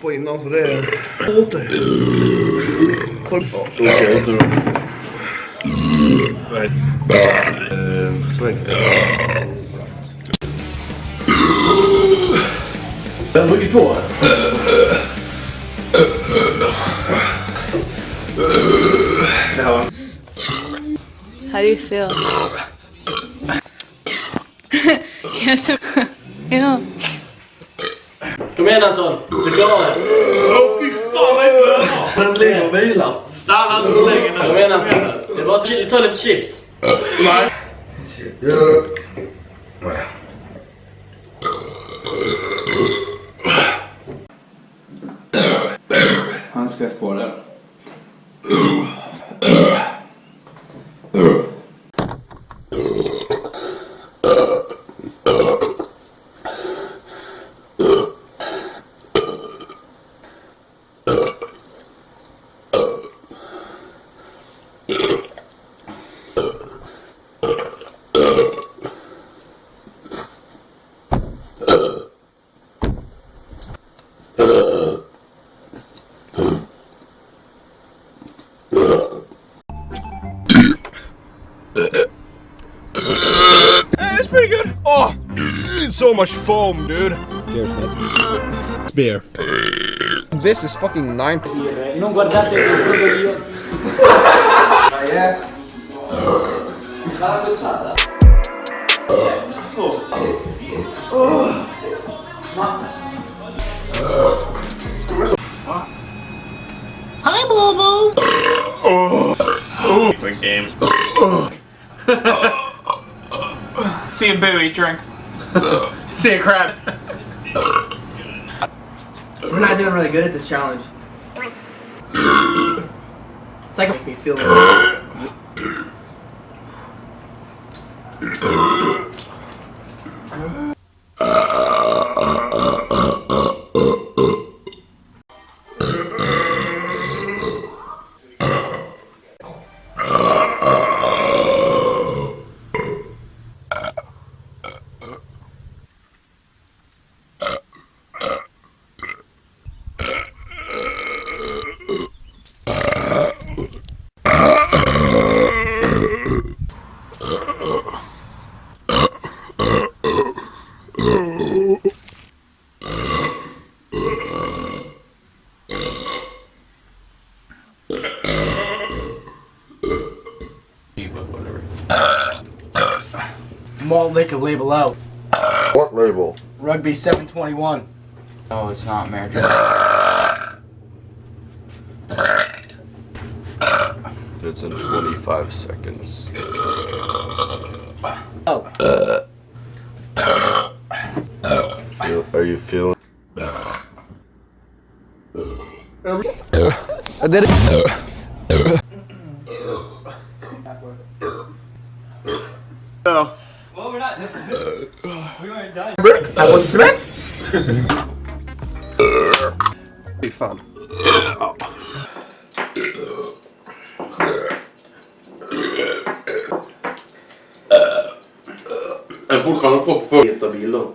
På innan så det är åter. Okej. Så enkelt. Den ligger på. How do you feel? Ew. Kom igen Anton, du klarar det. Åh fy fan vad är det? Den ligger och vilar. Stanna inte så länge nu. Kom igen Anton. Det är bara att ta lite chips. Nej. Han ska på det. It's pretty good. Oh, it's so much foam, dude. Cheers mate. Beer. This is fucking 9. Non guardate il video. La cozzata. Hi, Bobo. Quick games. See a buoy, drink. See a crab. We're not doing really good at this challenge. It's like make me feel like malt liquor label out. What label? Rugby 721. Oh, it's not American. It's in 25 seconds. Oh. Are you feeling? I did it. Oh. Well, we're not. We weren't done. I want smack. Fy fan. Jag är fortfarande på för stabil då.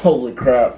Holy crap.